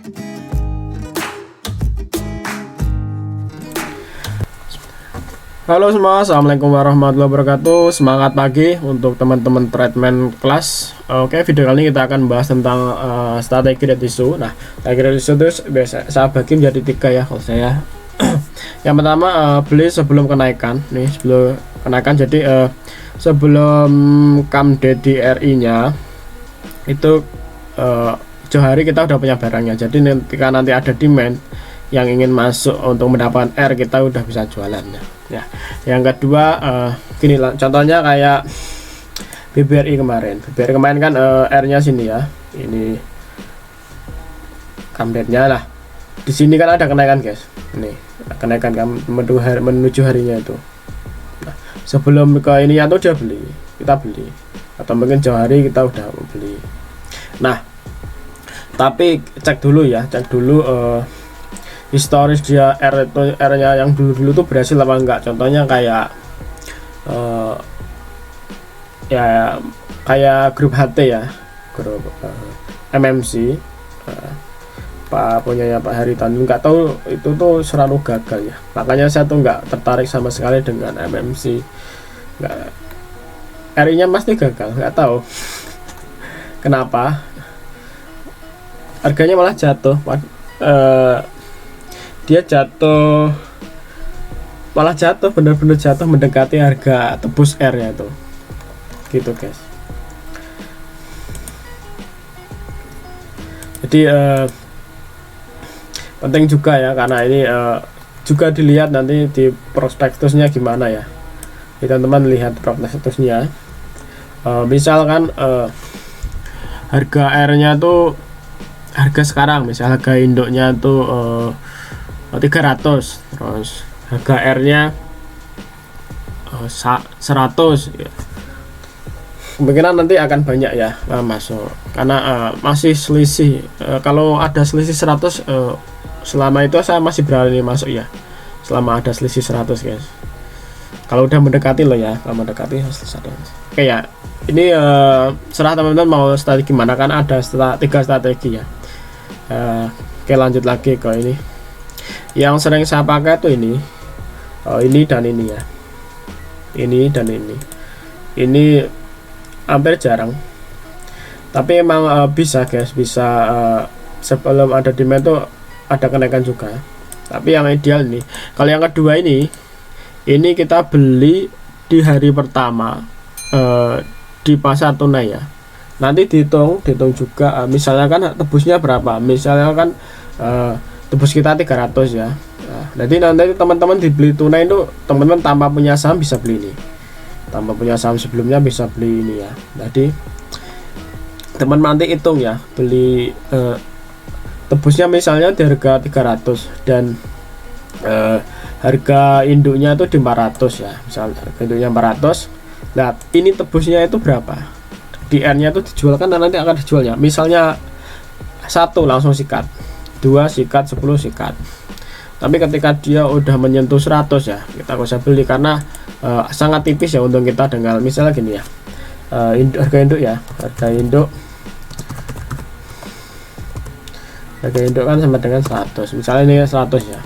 Halo semua, assalamualaikum warahmatullahi wabarakatuh. Semangat pagi untuk teman-teman tradman kelas. Oke, video kali ini kita akan bahas tentang strategi red issue. Nah, strategi red issue itu biasa saya bagi menjadi 3 ya kalau saya. Yang pertama, beli sebelum kenaikan. Nih, sebelum kenaikan, jadi sebelum CAMD di RI nya itu jauh hari kita udah punya barangnya. Jadi ketika nanti ada demand yang ingin masuk untuk mendapatkan R, kita udah bisa jualannya ya. Yang kedua, gini lah contohnya kayak BBRI kemarin kan R nya sini ya, ini CAMD-nya lah, di sini kan ada kenaikan guys, ini kenaikan kan menuju harinya itu. Nah, sebelum ke ini atau dia beli, kita beli, atau mungkin jauh hari kita udah beli. Nah, tapi cek dulu historis dia R nya yang dulu tuh berhasil apa enggak. Contohnya kayak ya kayak grup HT ya, grup MMC, Pak punyanya Pak Haritan, nggak tahu itu tuh selalu gagal ya. Makanya saya tuh nggak tertarik sama sekali dengan MMC. RI nya pasti gagal, nggak tahu kenapa harganya malah jatuh. Dia malah jatuh, bener-bener jatuh mendekati harga tebus R nya itu gitu guys. Jadi penting juga ya, karena ini juga dilihat nanti di prospektusnya gimana ya. Jadi teman-teman lihat prospektusnya, misalkan harga R nya tuh, harga sekarang misal harga induknya tuh 300, terus harga R nya 100 ya. Kemungkinan nanti akan banyak ya masuk, karena masih selisih. Kalau ada selisih 100, selama itu saya masih berani masuk ya, selama ada selisih 100 guys. Kalau udah mendekati loh ya, kalau mendekati 100. Oke ya, ini serah teman-teman mau strategi gimana, kan ada 3 strategi ya. Oke, lanjut lagi ke ini yang sering saya pakai tuh ini dan ini ya, ini dan ini hampir jarang, tapi emang bisa guys, bisa sebelum ada demand tuh ada kenaikan juga. Tapi yang ideal ini, kalau yang kedua ini kita beli di hari pertama di pasar tunai ya. Nanti dihitung juga, misalnya kan tebusnya berapa, misalnya kan tebus kita 300 ya. Nah, nanti teman-teman dibeli tunai itu, teman-teman tanpa punya saham bisa beli ini, tanpa punya saham sebelumnya bisa beli ini ya. Jadi teman nanti hitung ya, beli tebusnya misalnya di harga 300 dan harga induknya itu di 400 ya, misal harga induknya 400. Nah, ini tebusnya itu berapa, di R nya itu dijual kan, nanti akan dijualnya misalnya 1 langsung sikat, 2 sikat, 10 sikat. Tapi ketika dia udah menyentuh 100 ya, kita bisa beli, karena sangat tipis ya untung kita dengan misalnya gini ya, harga induk ya, harga induk kan sama dengan 100, misalnya ini 100 ya,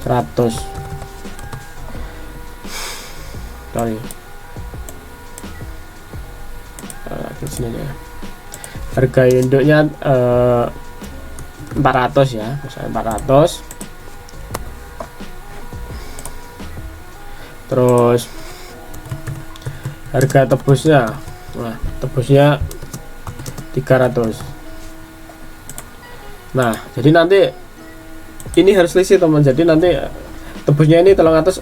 100 sorry, sini ya. Harga induknya 400 ya, misalnya 400. Terus harga tebusnya, nah tebusnya 300. Nah, jadi nanti ini harus selisih teman. Jadi nanti tebusnya ini 300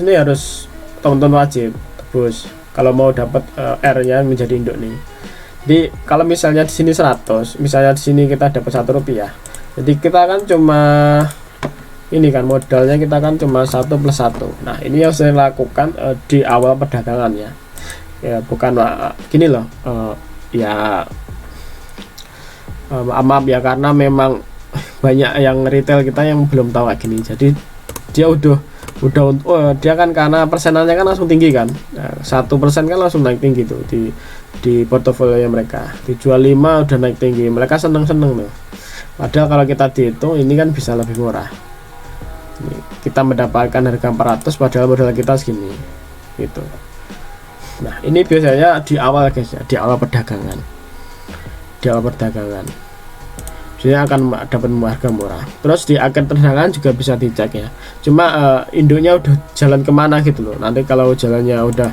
ini harus teman-teman wajib tebus kalau mau dapat R nya menjadi induk nih. Jadi kalau misalnya di sini 100, misalnya di sini kita dapat Rp1, jadi kita kan cuma ini kan modalnya kita kan cuma 1 + 1. Nah, ini yang saya lakukan di awal perdagangan ya, bukan gini loh, ya maaf ya, karena memang banyak yang retail kita yang belum tahu kayak gini. Jadi dia udah dia kan karena persenannya kan langsung tinggi kan. Nah, 1% kan langsung naik tinggi tuh di portofolio mereka. Dijual 5 udah naik tinggi, mereka seneng-seneng tuh. Padahal kalau kita dihitung ini kan bisa lebih murah. Ini, kita mendapatkan harga 400 padahal modal kita segini gitu. Nah ini biasanya di awal guys ya, di awal perdagangan biasanya akan dapat harga murah. Terus di akhir perdagangan juga bisa dicek ya, cuma induknya udah jalan kemana gitu loh. Nanti kalau jalannya udah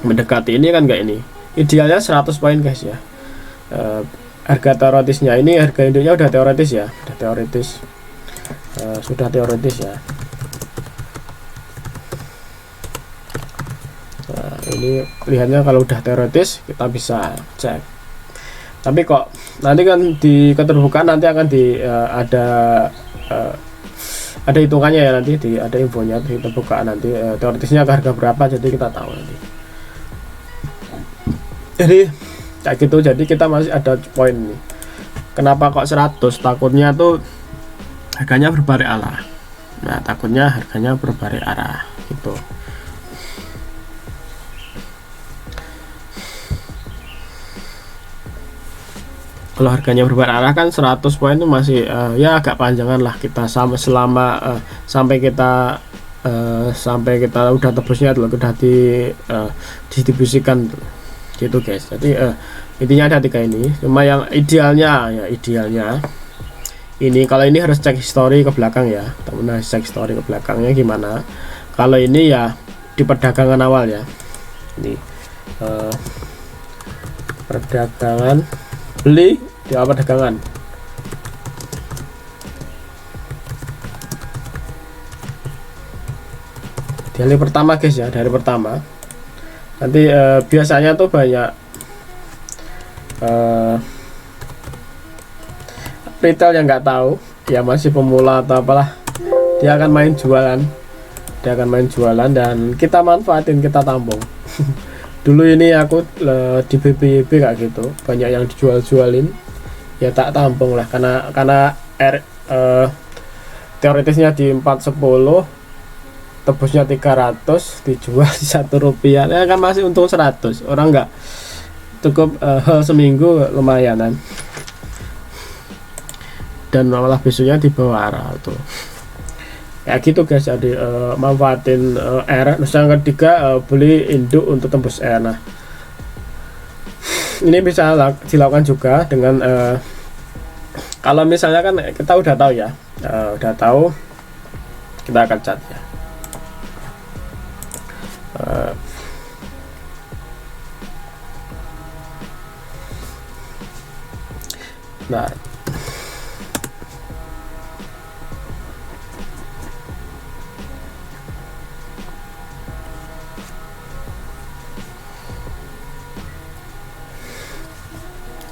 mendekati ini kan kayak ini, idealnya 100 poin guys ya. Harga teoretisnya ini, harga induknya udah teoretis ya, sudah teoretis ya. Nah, ini lihatnya kalau udah teoretis kita bisa cek. Tapi kok nanti kan di keterbukaan nanti akan ada hitungannya ya, nanti ada infonya di keterbukaan nanti teoretisnya harga berapa, jadi kita tahu nanti. Jadi kayak gitu, jadi kita masih ada poin nih. Kenapa kok 100? Takutnya tuh harganya berbalik arah. Nah takutnya harganya berbalik arah gitu. Kalau harganya berbalik arah kan 100 poin itu masih ya agak panjangan lah kita sampai kita udah tebusnya tuh, udah didistribusikan tuh. Gitu guys. Jadi intinya ada 3 ini. Cuma yang idealnya ini, kalau ini harus cek history ke belakang ya, teman-teman. Harus cek history ke belakangnya gimana. Kalau ini ya di perdagangan awal ya, ini perdagangan beli di awal perdagangan. Di hari pertama guys ya, dari pertama nanti biasanya tuh banyak retail yang nggak tahu ya, masih pemula atau apalah, dia akan main jualan dan kita manfaatin, kita tampung. Dulu ini aku di BBYB kayak gitu, banyak yang dijualin ya, tak tampung lah karena teoretisnya di 410, tebusnya 300, dijual di Rp1 ya kan masih untung 100. Orang nggak cukup seminggu lumayan kan, dan malah besoknya di bawah arah tuh kayak gitu guys. Jadi manfaatin R. Terus yang ketiga beli induk untuk tembus R. Nah ini bisa dilakukan juga dengan kalau misalnya kan kita udah tahu ya, kita akan cat ya. Nah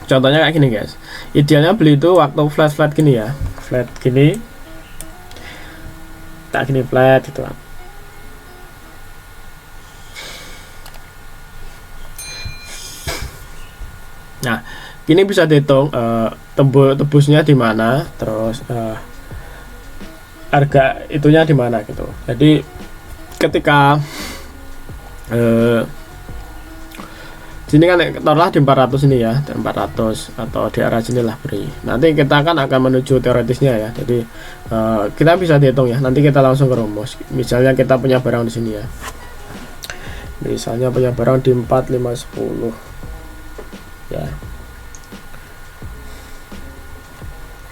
contohnya kayak gini guys, idealnya beli itu waktu flat gini ya, flat gini, tak gini flat gitu. Nah ini bisa dihitung tebusnya di mana, terus harga itunya di mana gitu. Jadi ketika sini kan taruhlah di 400 ini ya, 400 atau di arah sini lah beri. Nanti kita akan menuju teoretisnya ya. Jadi kita bisa dihitung ya. Nanti kita langsung ke rumus. Misalnya kita punya barang di sini ya. Misalnya punya barang di 4, 5, 10 ya.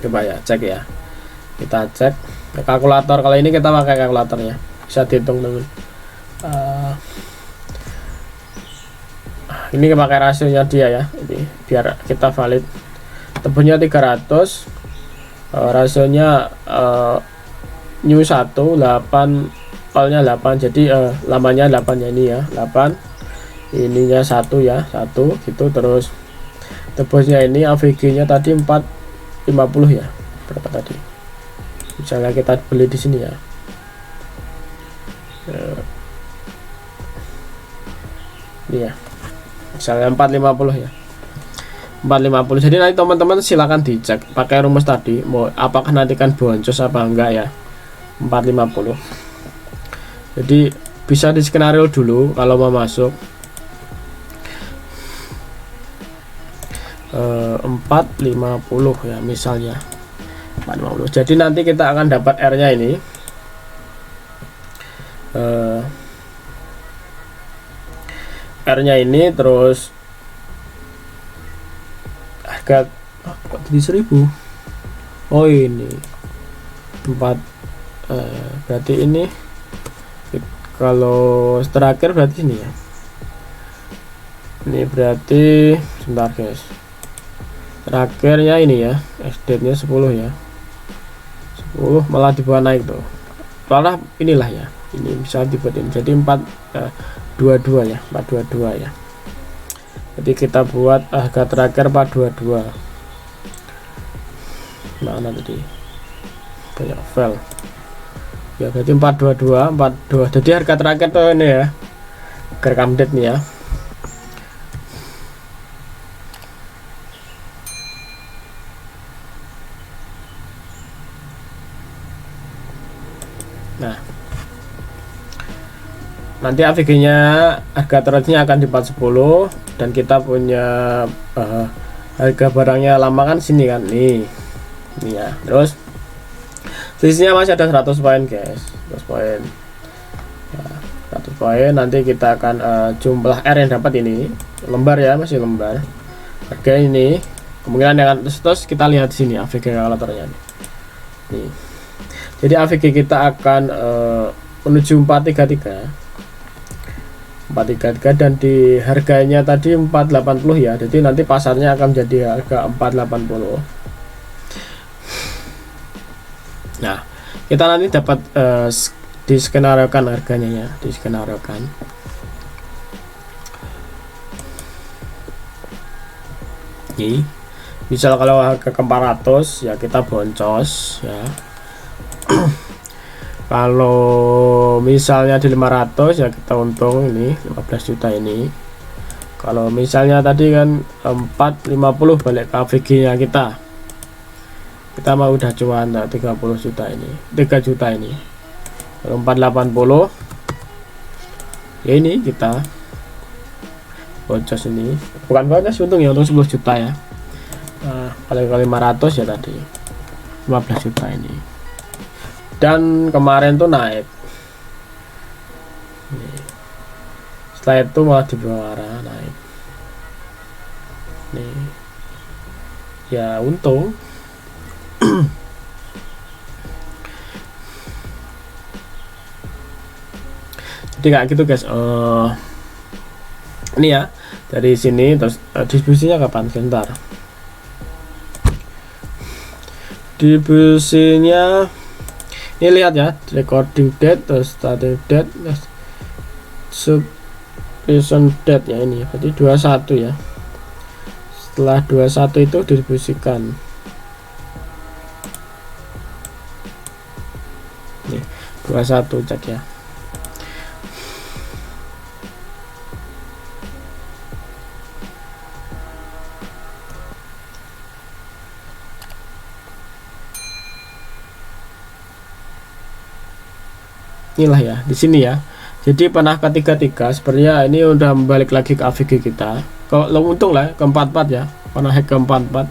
Coba ya, cek ya. Kita cek ke kalkulator. Kalau ini kita pakai kalkulator ya. Bisa dihitung teman. Ini pakai rasionya dia ya, ini biar kita valid. Tebusnya 300, rasionya new 1, 8, callnya 8, jadi lamanya 8 ya, ini ya 8, ininya 1 ya, 1 gitu. Terus tebusnya ini AVG nya tadi 450 ya, berapa tadi, misalnya kita beli di sini ya, ini ya misalnya 450 ya, 450. Jadi nanti teman-teman silakan dicek pakai rumus tadi, mau apakah nanti kan boncos apa enggak ya. 450. Jadi bisa di skenario dulu kalau mau masuk 450 ya misalnya 450. Jadi nanti kita akan dapat R nya ini R nya ini, terus harga kok jadi 1000. Oh ini 4 berarti ini kalau terakhir berarti ini ya, ini berarti sebentar guys, terakhirnya ini ya SD nya 10 ya, 10 malah dibawa naik tuh, malah inilah ya, ini bisa dibuatin jadi 422 ya, 422 ya. Jadi kita buat harga terakhir 422. Mana tadi banyak file ya, berarti 422. Jadi harga terakhir tuh ini ya, rekam date nih ya. Nah, nanti AVG nya harga terusnya akan di 410 dan kita punya harga barangnya lama kan sini kan nih ya. Terus selisihnya masih ada 100 poin guys, 100 poin ya, 100 poin. Nanti kita akan jumlah R yang dapat ini lembar ya, masih lembar harga ini kemungkinan dengan terus kita lihat di sini AVG kalkulatornya nih. Jadi AVG kita akan menuju 433 dan di harganya tadi 480 ya, jadi nanti pasarnya akan menjadi harga 480. Nah, kita nanti dapat diskenariokan harganya ya, diskenariokan. Ini misal kalau harga ke 400 ya kita boncos ya. Kalau misalnya di 500 ya kita untung ini 15 juta ini. Kalau misalnya tadi kan 450 balik ke AVG nya kita mah udah cuan 30 juta ini, 3 juta ini. Kalau 480 ya ini kita boncos ini, bukan boncos, untung ya, untung 10 juta ya. Kali 500 ya tadi 15 juta ini. Dan kemarin tuh naik nih. Setelah itu malah di bawah arah naik nih ya, untung. Jadi kayak gitu guys. Ini ya dari sini terus distribusinya kapan, sebentar. Distribusinya ini lihat ya, recording date terus starting date submission date ya, ini berarti 21 ya. Setelah 21 itu distribusikan nih 21, cek ya. Inilah ya di sini ya. Jadi panah ke-33 sebenarnya ini udah balik lagi ke AVG kita. Kalau untung lah ke 44 ya, panah ke 44.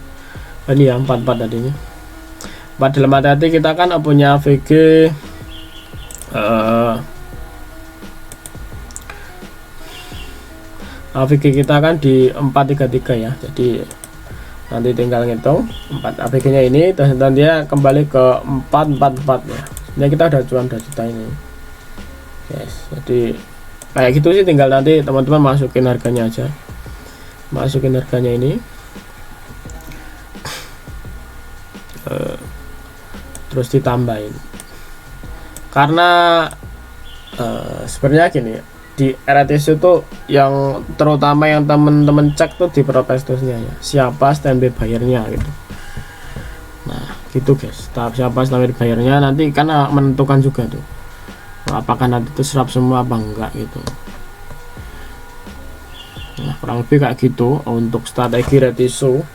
Ini ya 44 tadinya. Dalam hati kita kan punya AVG AVG kita kan di 433 ya. Jadi nanti tinggal ngitung 4 AVG nya ini, dan dia kembali ke 444 ya. Sebenarnya kita udah cuan 2 juta ini. Yes, jadi kayak gitu sih, tinggal nanti teman-teman masukin harganya aja, masukin harganya ini terus ditambahin, karena sebenarnya gini, di RTC itu yang terutama yang teman-teman cek tuh di prospektusnya ya, siapa standby bayarnya gitu. Nah gitu guys, siapa standby bayarnya nanti kan menentukan juga tuh apakah nanti itu serap semua apa enggak gitu. Nah kurang lebih kayak gitu untuk strategi retiso.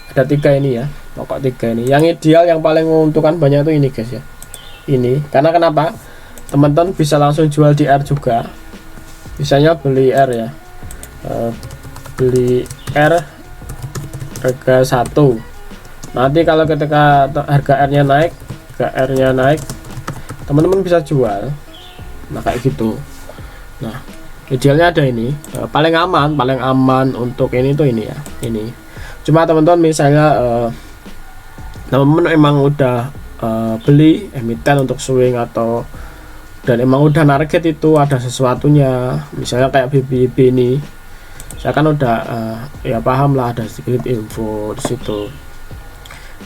Ada 3 ini ya, pokok 3 ini yang ideal, yang paling menguntungkan banyak tuh ini guys ya. ini. Karena kenapa? Teman-teman bisa langsung jual di R juga. Misalnya beli R ya, beli R harga 1. Nanti kalau ketika harga R-nya naik, teman-teman bisa jual. Nah kayak gitu. Nah idealnya ada ini, paling aman untuk ini tuh ini ya, ini. Cuma teman-teman misalnya teman-teman emang udah beli emiten untuk swing atau dan emang udah target itu ada sesuatunya, misalnya kayak BBB ini, saya kan udah ya paham lah, ada sedikit info di situ,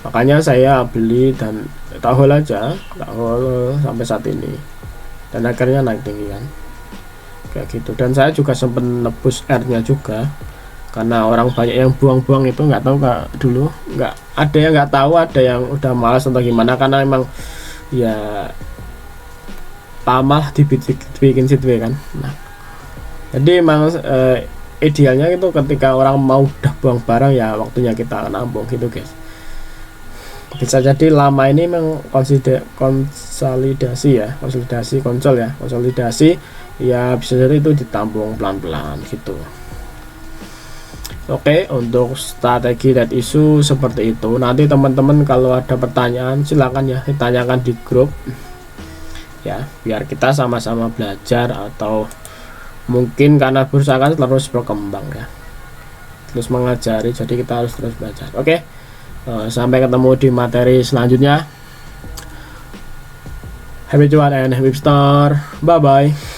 makanya saya beli dan tahu aja sampai saat ini, dan akhirnya naik tinggi kan, kayak gitu. Dan saya juga sempat nebus R-nya juga, karena orang banyak yang buang-buang itu, nggak tahu kak, dulu nggak ada yang nggak tahu, ada yang udah malas atau gimana, karena emang ya lama dibikin situ ya kan. Nah jadi emang idealnya itu ketika orang mau udah buang barang ya waktunya kita nampung gitu guys. Bisa jadi lama ini memang konsolidasi ya, bisa jadi itu ditampung pelan-pelan gitu. Oke, untuk strategi dan isu seperti itu. Nanti teman-teman kalau ada pertanyaan silakan ya ditanyakan di grup ya, biar kita sama-sama belajar, atau mungkin karena bursa kan terus berkembang ya, terus mengajari, jadi kita harus terus belajar. Oke, sampai ketemu di materi selanjutnya. Happy cuan and happy star, bye bye.